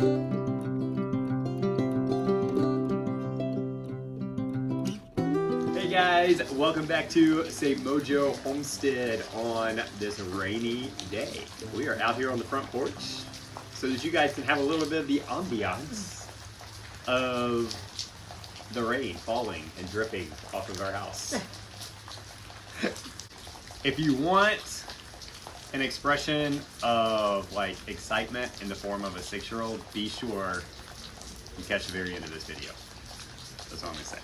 Hey guys, welcome back to St. Mojo Homestead on this rainy day. We are out here on the front porch so that you guys can have a little bit of the ambiance of the rain falling and dripping off of our house. If you want an expression of like excitement in the form of a 6-year-old, be sure you catch the very end of this video. That's all I'm gonna say.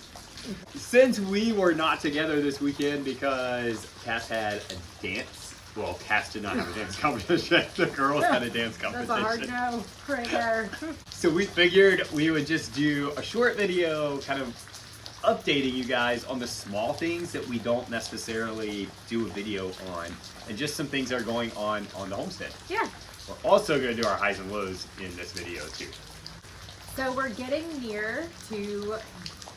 Since we were not together this weekend because Cass had a dance, well, Cass did not have a dance competition. The girls had a dance competition. That's a hard no right there. So we figured we would just do a short video kind of updating you guys on the small things that we don't necessarily do a video on, and just some things that are going on the homestead. Yeah. We're also going to do our highs and lows in this video too. So we're getting near to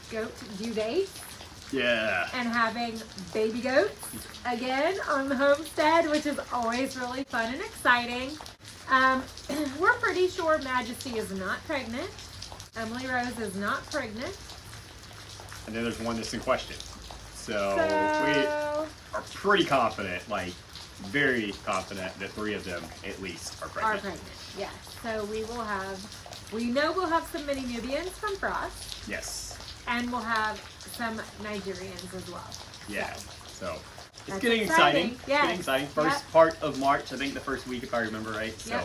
goat due date. Yeah. And having baby goats again on the homestead, which is always really fun and exciting. We're pretty sure Majesty is not pregnant. Emily Rose is not pregnant. And then there's one that's in question. So we are pretty confident, like very confident that 3 of them at least are pregnant. Yes. So we know we'll have some mini Nubians from Frost. Yes. And we'll have some Nigerians as well. Yeah. So it's That's getting exciting. exciting. Yes. It's getting exciting. First part of March, I think the first week if I remember right. So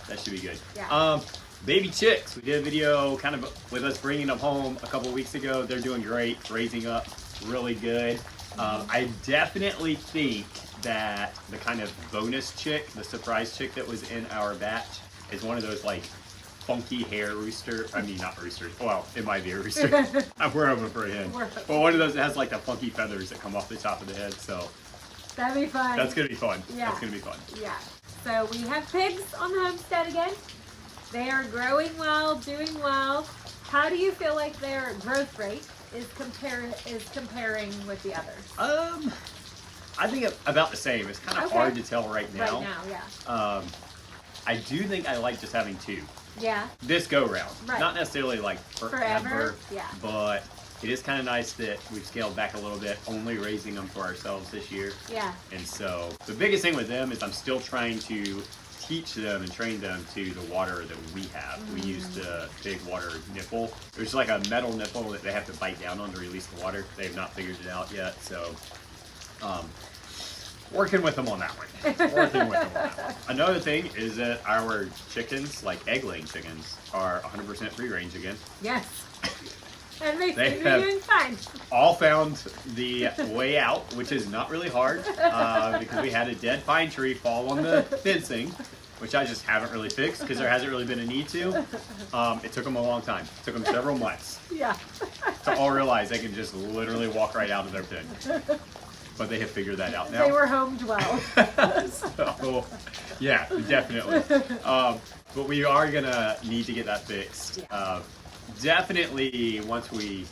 that should be good. Yeah. Baby chicks. We did a video kind of with us bringing them home a couple weeks ago. They're doing great, raising up really good. I definitely think that the kind of bonus chick, the surprise chick that was in our batch, is one of those like funky hair rooster. I mean, not roosters. Well, it might be a rooster. We're hoping for a hen. But one of those that has like the funky feathers that come off the top of the head. So that'd be fun. that's gonna be fun. Yeah. That's gonna be fun. Yeah. So we have pigs on the homestead again. They are growing well, doing well. How do you feel like their growth rate is comparing with the others? I think about the same. It's kind of hard to tell right now. Right now, yeah. I do think I like just having 2. Yeah. This go round. Right. Not necessarily like forever. Yeah. But it is kind of nice that we've scaled back a little bit, only raising them for ourselves this year. Yeah. And so the biggest thing with them is I'm still trying to teach them and train them to the water that we have. We use the big water nipple. There's like a metal nipple that they have to bite down on to release the water. They have not figured it out yet. So working with them on that one. Another thing is that our chickens, like egg-laying chickens, are 100% free range again. Yes. And they seem to be doing fine. All found the way out, which is not really hard because we had a dead pine tree fall on the fencing, which I just haven't really fixed because there hasn't really been a need to. It took them a long time. It took them several months to all realize they can just literally walk right out of their pen. But they have figured that out now. They were homed well. So, yeah, definitely. But we are going to need to get that fixed. Definitely once we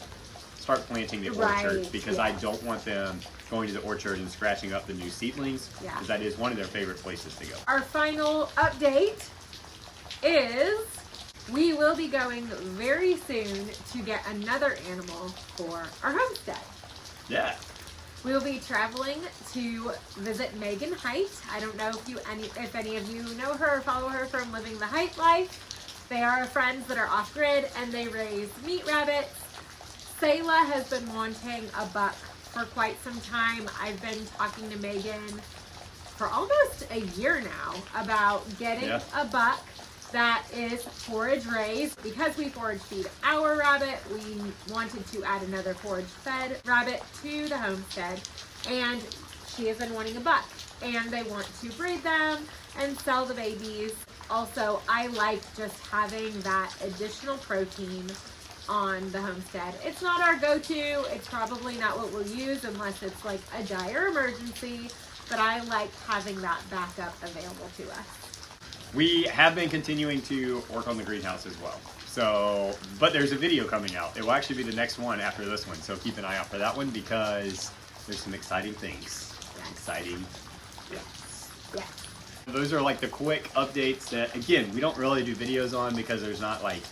start planting the orchard, because I don't want them going to the orchard and scratching up the new seedlings, because that is one of their favorite places to go. Our final update is we will be going very soon to get another animal for our homestead. Yeah. We will be traveling to visit Megan Height. I don't know if any of you know her or follow her from Living the Height Life. They are friends that are off-grid and they raise meat rabbits. Sayla has been wanting a buck for quite some time. I've been talking to Megan for almost a year now about getting a buck that is forage raised. Because we forage feed our rabbit, we wanted to add another forage fed rabbit to the homestead, and she has been wanting a buck, and they want to breed them and sell the babies. Also, I like just having that additional protein on the homestead. It's not our go-to. It's probably not what we'll use unless it's like a dire emergency, but I like having that backup available to us. We have been continuing to work on the greenhouse as well. So, but there's a video coming out. It will actually be the next one after this one. So keep an eye out for that one because there's some exciting things. Yes. Exciting. Yeah. Yeah. Those are like the quick updates that, again, we don't really do videos on because there's not like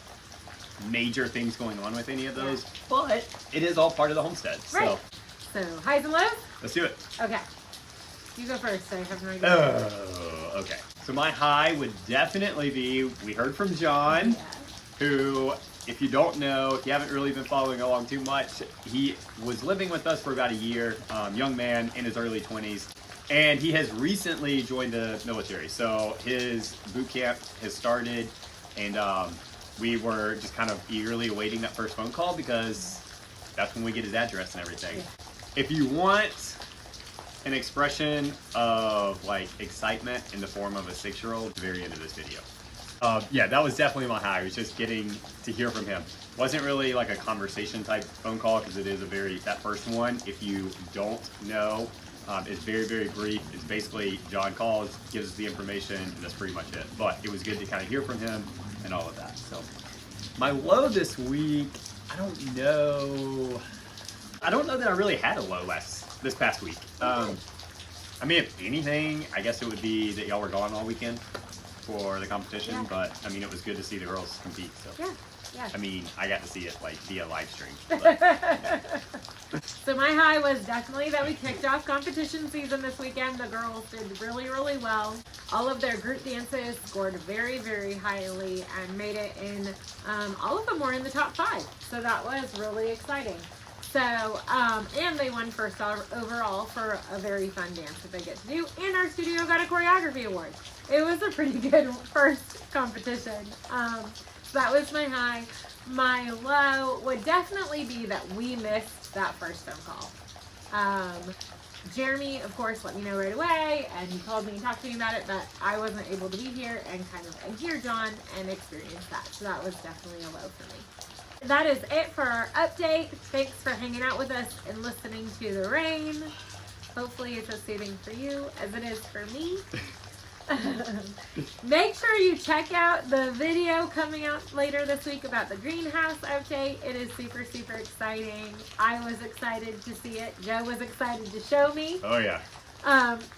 major things going on with any of those, but it is all part of the homestead. Right. So highs and lows? Let's do it. Okay. You go first, so I have no idea. Oh, okay. So my high would definitely be, we heard from John, who, if you don't know, if you haven't really been following along too much, he was living with us for about a year, young man in his early 20s, and he has recently joined the military. So his boot camp has started, and we were just kind of eagerly awaiting that first phone call because that's when we get his address and everything. Yeah. If you want an expression of like excitement in the form of a 6-year-old at the very end of this video. Yeah, that was definitely my high. It was just getting to hear from him. Wasn't really like a conversation type phone call because it is that first one, if you don't know, it's very, very brief. It's basically John calls, gives us the information, and that's pretty much it. But it was good to kind of hear from him and all of that. So my low this week, I don't know that I really had a low this past week. I mean, if anything, I guess it would be that y'all were gone all weekend for the competition, but I mean, it was good to see the girls compete. So Yeah. I mean, I got to see it like via live stream. But, So my high was definitely that we kicked off competition season this weekend. The girls did really, really well. All of their group dances scored very, very highly and made it in, all of them were in the top 5. So that was really exciting. So, and they won first overall for a very fun dance that they get to do. And our studio got a choreography award. It was a pretty good first competition. So that was my high. My low would definitely be that we missed that first phone call. Jeremy, of course, let me know right away, and he called me and talked to me about it, but I wasn't able to be here and hear John and experience that. So that was definitely a low for me. That is it for our update. Thanks for hanging out with us and listening to the rain. Hopefully it's as soothing for you as it is for me. Make sure you check out the video coming out later this week about the greenhouse update. It is super, super exciting. I was excited to see it. Joe was excited to show me. oh yeah.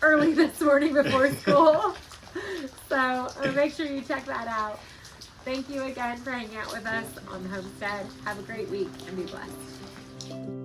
Early this morning before school. So make sure you check that out. Thank you again for hanging out with us on the Homestead. Have a great week and be blessed.